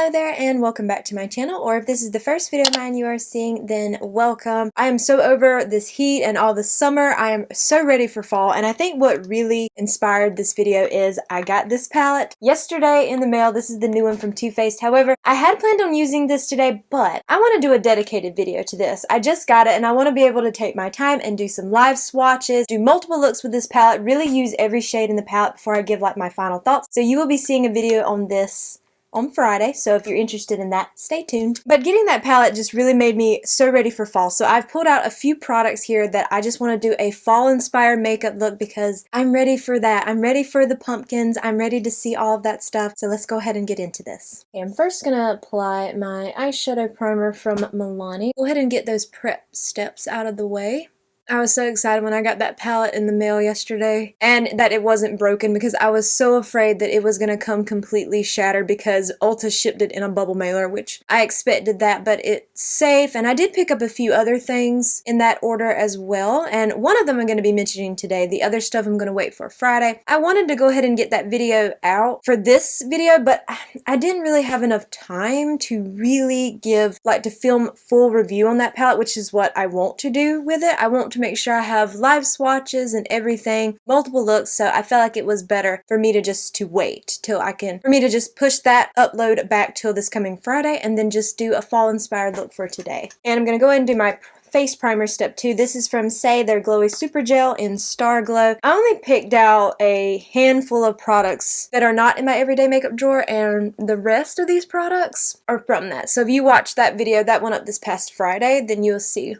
Hello there and welcome back to my channel, or if this is the first video of mine you are seeing, then welcome. I am so over this heat and all the summer. I am so ready for fall, and I think what really inspired this video is I got this palette yesterday in the mail. This is the new one from Too Faced. However, I had planned on using this today, but I want to do a dedicated video to this. I just got it and I want to be able to take my time and do some live swatches, do multiple looks with this palette, really use every shade in the palette before I give like my final thoughts. So you will be seeing a video on this on Friday, so if you're interested in that, stay tuned. But getting that palette just really made me so ready for fall. So I've pulled out a few products here that I just want to do a fall inspired makeup look because I'm ready for that. I'm ready for the pumpkins. I'm ready to see all of that stuff. So let's go ahead and get into this. Okay, I'm first gonna apply my eyeshadow primer from Milani. Go ahead and get those prep steps out of the way. I was so excited when I got that palette in the mail yesterday and that it wasn't broken because I was so afraid that it was going to come completely shattered because Ulta shipped it in a bubble mailer, which I expected that, but it's safe. And I did pick up a few other things in that order as well, and one of them I'm going to be mentioning today. The other stuff I'm going to wait for Friday. I wanted to go ahead and get that video out for this video, but I didn't really have enough time to really to film full review on that palette, which is what I want to do with it. I want to make sure I have live swatches and everything, multiple looks, so I felt like it was better for me to just wait till for me to just push that upload back till this coming Friday and then just do a fall inspired look for today. And I'm going to go ahead and do my face primer step 2. This is from Say their Glowy Super Gel in Star Glow. I only picked out a handful of products that are not in my everyday makeup drawer, and the rest of these products are from that. So if you watched that video that went up this past Friday, then you'll see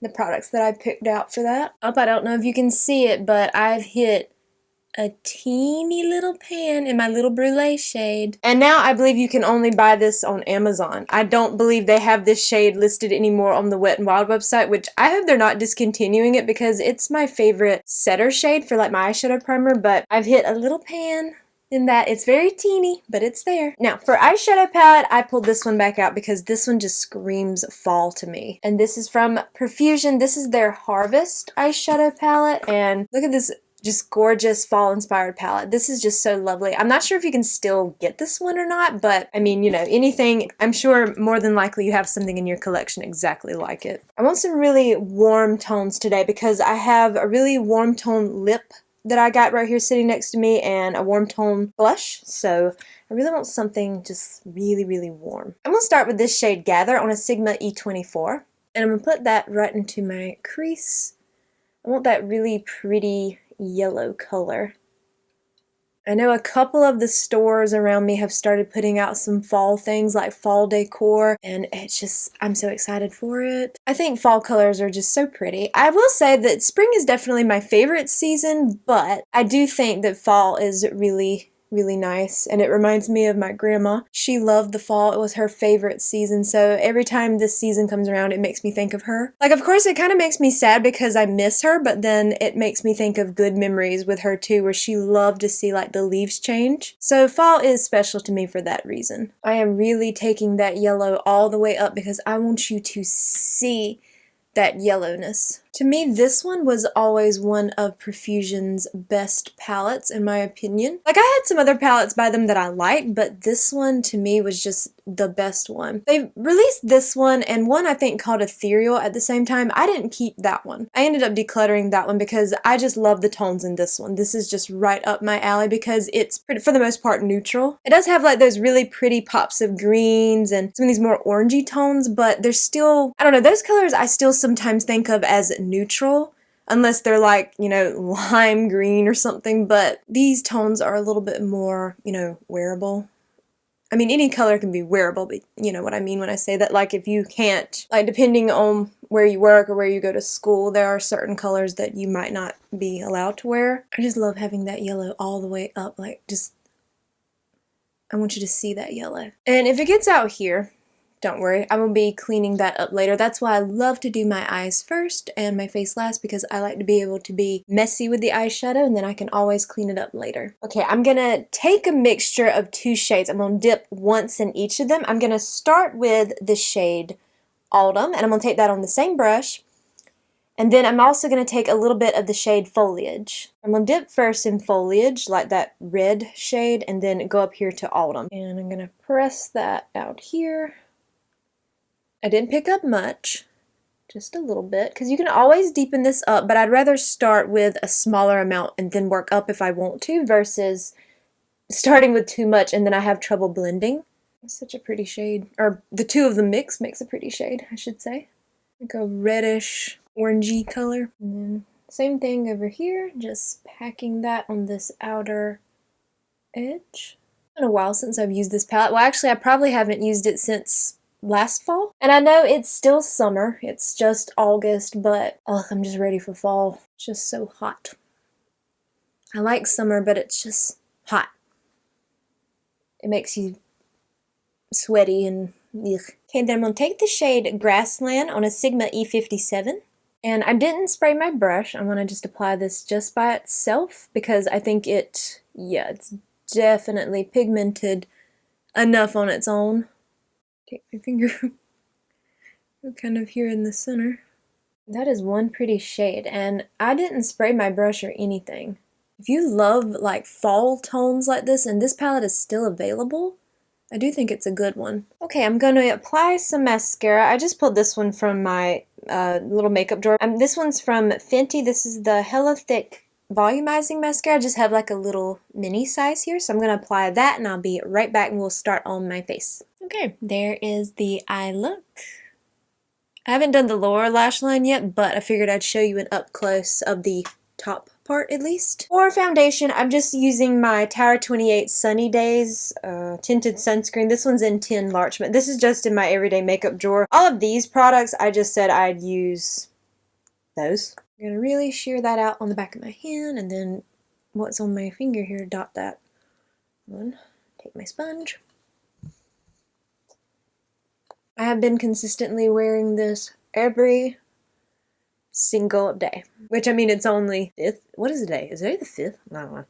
the products that I picked out for that. I don't know if you can see it, but I've hit a teeny little pan in my little brulee shade. And now I believe you can only buy this on Amazon. I don't believe they have this shade listed anymore on the Wet n Wild website, which I hope they're not discontinuing it because it's my favorite setter shade for like my eyeshadow primer, but I've hit a little pan in that. It's very teeny, but it's there. Now, for eyeshadow palette, I pulled this one back out because this one just screams fall to me. And this is from Profusion. This is their Harvest eyeshadow palette, and look at this just gorgeous fall inspired palette. This is just so lovely. I'm not sure if you can still get this one or not, but I mean, you know, anything, I'm sure more than likely you have something in your collection exactly like it. I want some really warm tones today because I have a really warm tone lip that I got right here sitting next to me and a warm tone blush, so I really want something just really, really warm. I'm going to start with this shade Gather on a Sigma E24, and I'm going to put that right into my crease. I want that really pretty yellow color. I know a couple of the stores around me have started putting out some fall things like fall decor, and it's just, I'm so excited for it. I think fall colors are just so pretty. I will say that spring is definitely my favorite season, but I do think that fall is really nice, and it reminds me of my grandma. She loved the fall. It was her favorite season, so every time this season comes around it makes me think of her. Like, of course it kind of makes me sad because I miss her, but then it makes me think of good memories with her too, where she loved to see like the leaves change. So fall is special to me for that reason. I am really taking that yellow all the way up because I want you to see that yellowness. To me, this one was always one of Profusion's best palettes, in my opinion. Like, I had some other palettes by them that I liked, but this one to me was just the best one. They released this one and one I think called Ethereal at the same time. I didn't keep that one. I ended up decluttering that one because I just love the tones in this one. This is just right up my alley because it's pretty, for the most part, neutral. It does have like those really pretty pops of greens and some of these more orangey tones, but there's still, I don't know, those colors I still sometimes think of as neutral, unless they're like, you know, lime green or something, but these tones are a little bit more, you know, wearable. I mean, any color can be wearable, but you know what I mean when I say that. Like, if you can't, like, depending on where you work or where you go to school, there are certain colors that you might not be allowed to wear. I just love having that yellow all the way up, like, just, I want you to see that yellow. And if it gets out here, don't worry, I will be cleaning that up later. That's why I love to do my eyes first and my face last, because I like to be able to be messy with the eyeshadow and then I can always clean it up later. Okay, I'm gonna take a mixture of two shades. I'm gonna dip once in each of them. I'm gonna start with the shade Autumn, and I'm gonna take that on the same brush, And then I'm also going to take a little bit of the shade Foliage. I'm going to dip first in Foliage, like that red shade, and then go up here to Autumn. And I'm going to press that out here. I didn't pick up much, just a little bit, because you can always deepen this up, but I'd rather start with a smaller amount and then work up if I want to, versus starting with too much and then I have trouble blending. It's such a pretty shade, or the two of them mix makes a pretty shade, I should say. Like a reddish, orangey color. And then same thing over here, just packing that on this outer edge. It's been a while since I've used this palette. Well, actually, I probably haven't used it since last fall. And I know it's still summer, it's just August, but oh, I'm just ready for fall. It's just so hot. I like summer, but it's just hot. It makes you sweaty and ugh. Okay, then I'm going to take the shade Grassland on a Sigma E57. And I didn't spray my brush. I'm going to just apply this just by itself because I think it's definitely pigmented enough on its own. Take my finger kind of here in the center. That is one pretty shade, and I didn't spray my brush or anything. If you love like fall tones like this and this palette is still available, I do think it's a good one. Okay, I'm going to apply some mascara. I just pulled this one from my little makeup drawer. This one's from Fenty. This is the Hella Thick Volumizing Mascara. I just have like a little mini size here, so I'm going to apply that and I'll be right back and we'll start on my face. Okay, there is the eye look. I haven't done the lower lash line yet, but I figured I'd show you an up close of the top part at least. For foundation, I'm just using my Tower 28 Sunny Days tinted sunscreen. This one's in 10 Larchmont. This is just in my everyday makeup drawer. All of these products, I just said I'd use those. I'm going to really shear that out on the back of my hand, and then what's on my finger here, dot that one. Take my sponge. I have been consistently wearing this every single day, which I mean it's only 5th. What is the day? Is it the 5th? I don't know.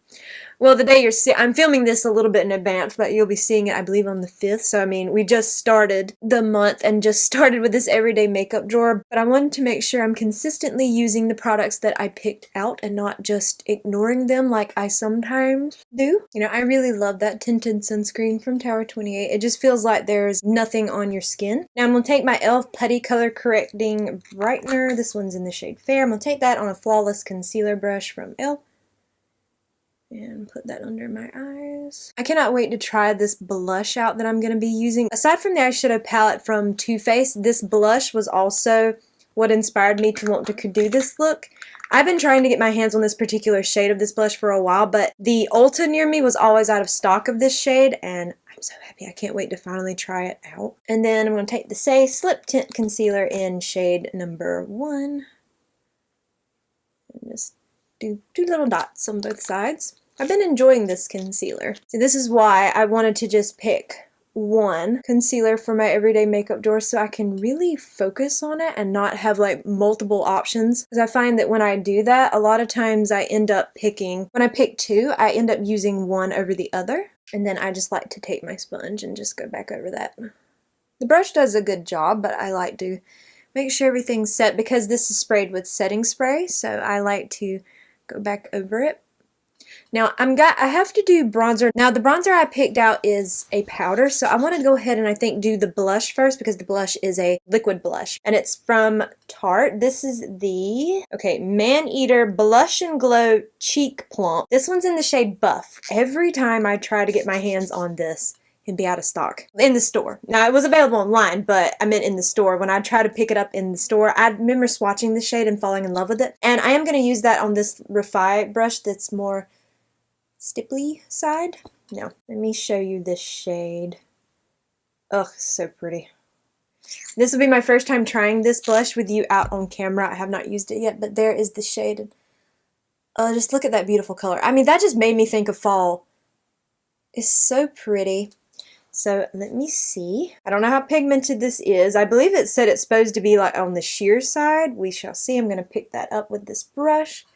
Well, the day I'm filming this a little bit in advance, but you'll be seeing it I believe on the 5th. So I mean we just started the month and just started with this everyday makeup drawer, but I wanted to make sure I'm consistently using the products that I picked out and not just ignoring them like I sometimes do. You know, I really love that tinted sunscreen from Tower 28. It just feels like there's nothing on your skin. Now I'm going to take my e.l.f. Putty Color Correcting Brightener. This one's in the shade Fair. I'm going to take that on a Flawless Concealer brush from e.l.f. and put that under my eyes. I cannot wait to try this blush out that I'm going to be using. Aside from the eyeshadow palette from Too Faced, this blush was also what inspired me to want to do this look. I've been trying to get my hands on this particular shade of this blush for a while, but the Ulta near me was always out of stock of this shade, and I'm so happy. I can't wait to finally try it out. And then I'm going to take the Say Slip Tint Concealer in shade number 1. And just do 2 little dots on both sides. I've been enjoying this concealer. So this is why I wanted to just pick one concealer for my everyday makeup drawer so I can really focus on it and not have like multiple options. Because I find that when I do that, a lot of times I end up picking, when I pick 2, I end up using one over the other. And then I just like to take my sponge and just go back over that. The brush does a good job, but I like to make sure everything's set because this is sprayed with setting spray. So I like to go back over it. Now I have to do bronzer. Now the bronzer I picked out is a powder, so I want to go ahead and I think do the blush first because the blush is a liquid blush and it's from Tarte. This is the Man-Eater Blush and Glow Cheek Plump. This one's in the shade Buff. Every time I try to get my hands on this, it'd be out of stock in the store. Now it was available online, but I meant in the store. When I try to pick it up in the store, I remember swatching the shade and falling in love with it. And I am going to use that on this Refi brush that's more stipply side. Now, let me show you this shade. Ugh, so pretty. This will be my first time trying this blush with you out on camera. I have not used it yet, but there is the shade. Just look at that beautiful color. I mean, that just made me think of fall. It's so pretty. So let me see. I don't know how pigmented this is. I believe it said it's supposed to be like on the sheer side. We shall see. I'm going to pick that up with this brush.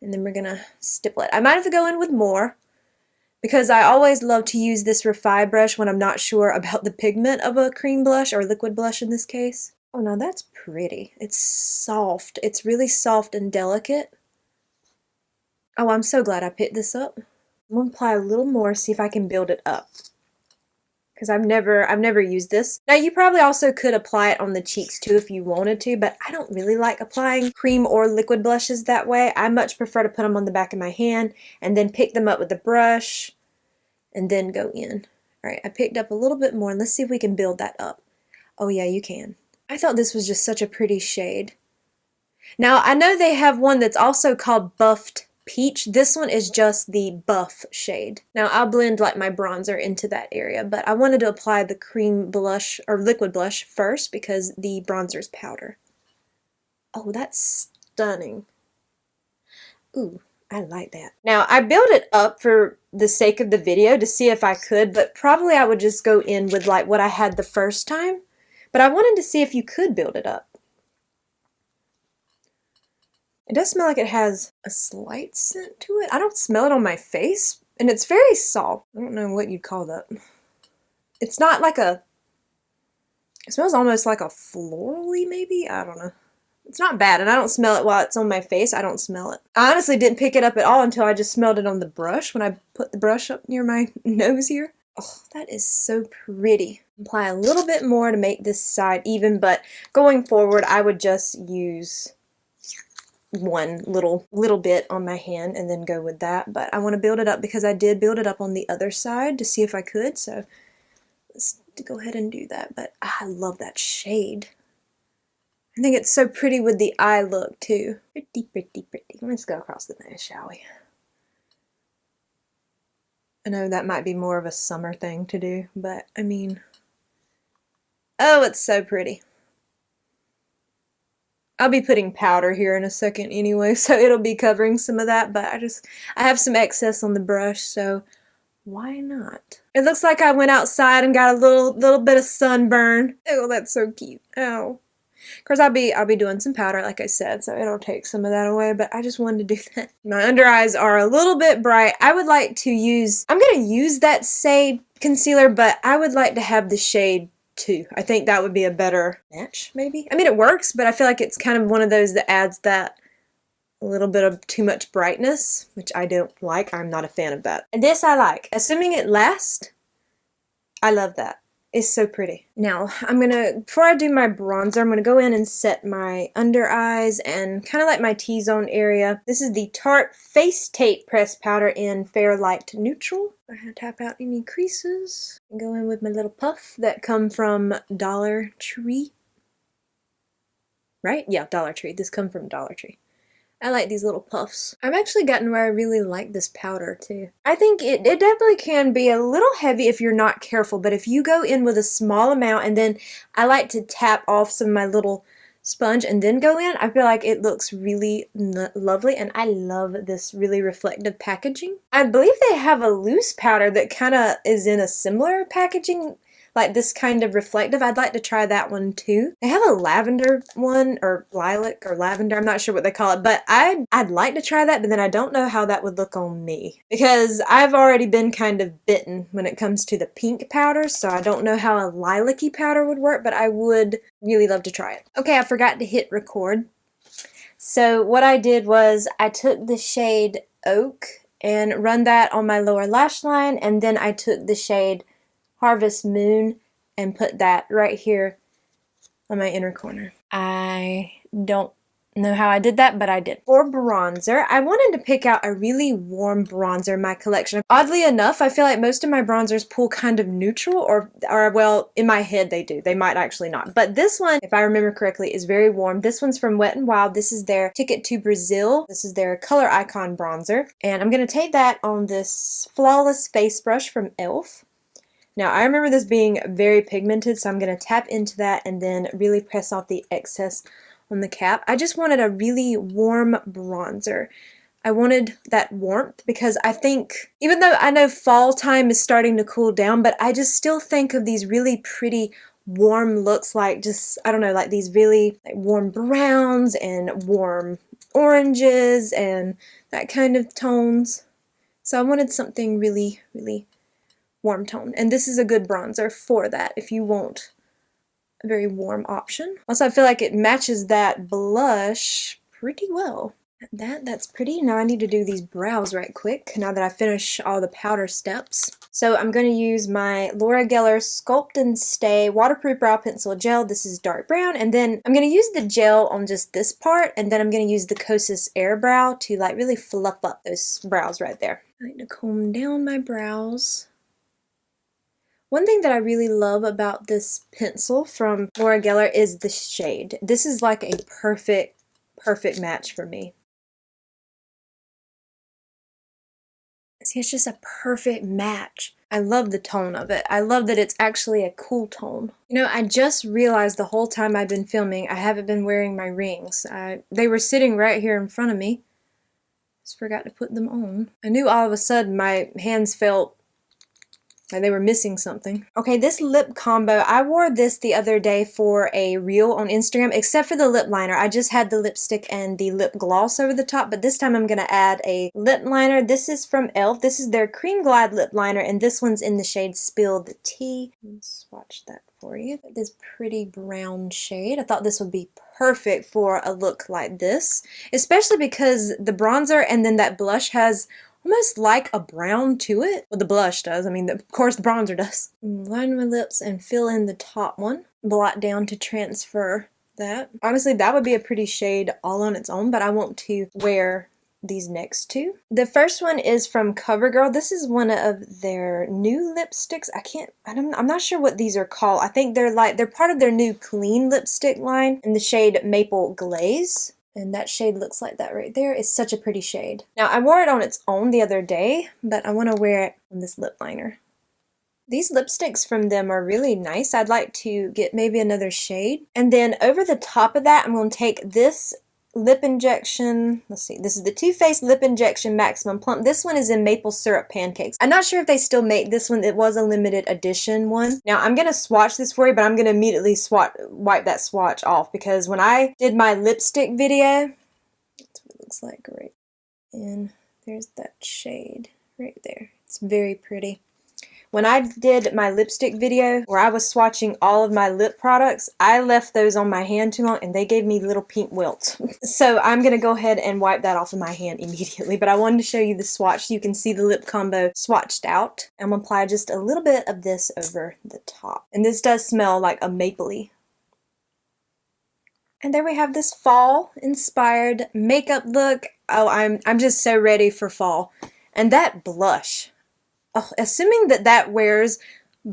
And then we're going to stipple it. I might have to go in with more because I always love to use this Refi brush when I'm not sure about the pigment of a cream blush or liquid blush in this case. Oh, now that's pretty. It's soft. It's really soft and delicate. Oh, I'm so glad I picked this up. I'm gonna apply a little more, see if I can build it up. Because I've never used this. Now you probably also could apply it on the cheeks too if you wanted to, but I don't really like applying cream or liquid blushes that way. I much prefer to put them on the back of my hand and then pick them up with a brush and then go in. Alright, I picked up a little bit more and let's see if we can build that up. Oh yeah, you can. I thought this was just such a pretty shade. Now I know they have one that's also called Buffed Peach. This one is just the buff shade. Now I'll blend like my bronzer into that area, but I wanted to apply the cream blush or liquid blush first because the bronzer is powder. Oh, that's stunning. Ooh, I like that. Now I built it up for the sake of the video to see if I could, but probably I would just go in with like what I had the first time. But I wanted to see if you could build it up. It does smell like it has a slight scent to it. I don't smell it on my face, and it's very soft. I don't know what you'd call that. It's not like a... It smells almost like a florally, maybe? I don't know. It's not bad, and I don't smell it while it's on my face. I don't smell it. I honestly didn't pick it up at all until I just smelled it on the brush when I put the brush up near my nose here. Oh, that is so pretty. Apply a little bit more to make this side even, but going forward, I would just use one little bit on my hand and then go with that. But I want to build it up because I did build it up on the other side to see if I could, so let's go ahead and do that. But I love that shade. I think it's so pretty with the eye look too. Pretty, pretty, pretty. Let's go across the nose, shall we? I know that might be more of a summer thing to do, but I mean, oh, it's so pretty. I'll be putting powder here in a second anyway, so it'll be covering some of that, but I have some excess on the brush, so why not? It looks like I went outside and got a little bit of sunburn. Oh, that's so cute. Oh. Of course, I'll be doing some powder, like I said, so it'll take some of that away, but I just wanted to do that. My under eyes are a little bit bright. I would like to use, I'm going to use that shade concealer, but I would like to have the shade 2. I think that would be a better match, maybe? I mean, it works, but I feel like it's kind of one of those that adds that a little bit of too much brightness, which I don't like. I'm not a fan of that. And this I like. Assuming it lasts, I love that. It's so pretty. Now, before I do my bronzer, I'm gonna go in and set my under eyes and kind of like my T-zone area. This is the Tarte Face Tape Pressed Powder in Fair Light Neutral. I tap out any creases. And go in with my little puff that come from Dollar Tree. Right? Yeah, Dollar Tree. This come from Dollar Tree. I like these little puffs. I've actually gotten where I really like this powder too. I think it definitely can be a little heavy if you're not careful, but if you go in with a small amount and then I like to tap off some of my little sponge and then go in, I feel like it looks really lovely, and I love this really reflective packaging. I believe they have a loose powder that kind of is in a similar packaging, like this kind of reflective. I'd like to try that one too. They have a lavender one, or lilac or lavender, I'm not sure what they call it, but I'd like to try that, but then I don't know how that would look on me because I've already been kind of bitten when it comes to the pink powders, so I don't know how a lilac-y powder would work, but I would really love to try it. Okay, I forgot to hit record. So what I did was I took the shade Oak and run that on my lower lash line, and then I took the shade Harvest Moon and put that right here on my inner corner. I don't know how I did that, but I did. For bronzer, I wanted to pick out a really warm bronzer in my collection. Oddly enough, I feel like most of my bronzers pull kind of neutral, or well, in my head they do. They might actually not. But this one, if I remember correctly, is very warm. This one's from Wet n Wild. This is their Ticket to Brazil. This is their Color Icon bronzer. And I'm going to take that on this Flawless Face Brush from e.l.f. Now, I remember this being very pigmented, so I'm going to tap into that and then really press off the excess on the cap. I just wanted a really warm bronzer. I wanted that warmth because I think, even though I know fall time is starting to cool down, but I just still think of these really pretty warm looks, like just, I don't know, like these really like warm browns and warm oranges and that kind of tones. So I wanted something really, really warm tone, and this is a good bronzer for that if you want a very warm option. Also, I feel like it matches that blush pretty well. That's pretty. Now I need to do these brows right quick now that I finish all the powder steps. So I'm going to use my Laura Geller Sculpt and Stay Waterproof Brow Pencil Gel. This is dark brown. And then I'm going to use the gel on just this part. And then I'm going to use the Kosas Air Brow to like really fluff up those brows right there. I need to comb down my brows. One thing that I really love about this pencil from Laura Geller is the shade. This is like a perfect match for me. See, it's just a perfect match. I love the tone of it. I love that it's actually a cool tone. You know, I just realized the whole time I've been filming, I haven't been wearing my rings. They were sitting right here in front of me. Just forgot to put them on. I knew all of a sudden my hands felt like they were missing something. Okay, this lip combo, I wore this the other day for a reel on Instagram, except for the lip liner. I just had the lipstick and the lip gloss over the top, but this time I'm going to add a lip liner. This is from e.l.f. This is their Cream Glide lip liner, and this one's in the shade Spilled Tea. Let's swatch that for you. This pretty brown shade. I thought this would be perfect for a look like this, especially because the bronzer and then that blush has almost like a brown to it. Well, the blush does. I mean, of course the bronzer does. Line my lips and fill in the top one. Blot down to transfer that. Honestly, that would be a pretty shade all on its own, but I want to wear these next two. The first one is from CoverGirl. This is one of their new lipsticks. I'm not sure what these are called. I think they're part of their new clean lipstick line in the shade Maple Glaze. And that shade looks like that right there. It's such a pretty shade. Now, I wore it on its own the other day, but I want to wear it on this lip liner. These lipsticks from them are really nice. I'd like to get maybe another shade. And then over the top of that, I'm going to take this lip injection. Let's see. This is the Too Faced Lip Injection Maximum Plump. This one is in Maple Syrup Pancakes. I'm not sure if they still make this one. It was a limited edition one. Now, I'm going to swatch this for you, but I'm going to immediately wipe that swatch off because when I did my lipstick video, that's what it looks like right. And there's that shade right there. It's very pretty. When I did my lipstick video where I was swatching all of my lip products, I left those on my hand too long and they gave me little pink welts. So I'm going to go ahead and wipe that off of my hand immediately. But I wanted to show you the swatch so you can see the lip combo swatched out. I'm going to apply just a little bit of this over the top. And this does smell like a mapley. And there we have this fall inspired makeup look. Oh, I'm just so ready for fall. And that blush. Oh, assuming that wears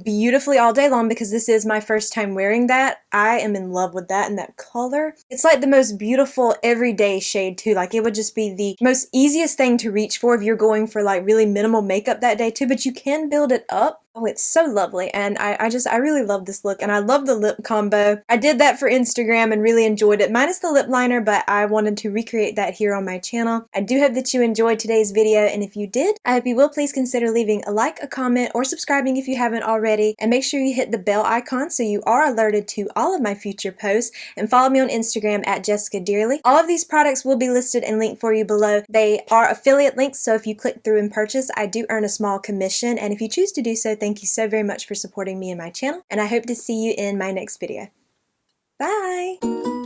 beautifully all day long because this is my first time wearing that, I am in love with that and that color. It's like the most beautiful everyday shade too. Like it would just be the most easiest thing to reach for if you're going for like really minimal makeup that day too, but you can build it up. Oh, it's so lovely, and I really love this look, and I love the lip combo. I did that for Instagram and really enjoyed it, minus the lip liner, but I wanted to recreate that here on my channel. I do hope that you enjoyed today's video, and if you did, I hope you will please consider leaving a like, a comment, or subscribing if you haven't already, and make sure you hit the bell icon so you are alerted to all of my future posts, and follow me on Instagram at jessicadeerly. All of these products will be listed and linked for you below. They are affiliate links, so if you click through and purchase, I do earn a small commission, and if you choose to do so, thank you so very much for supporting me and my channel, and I hope to see you in my next video. Bye!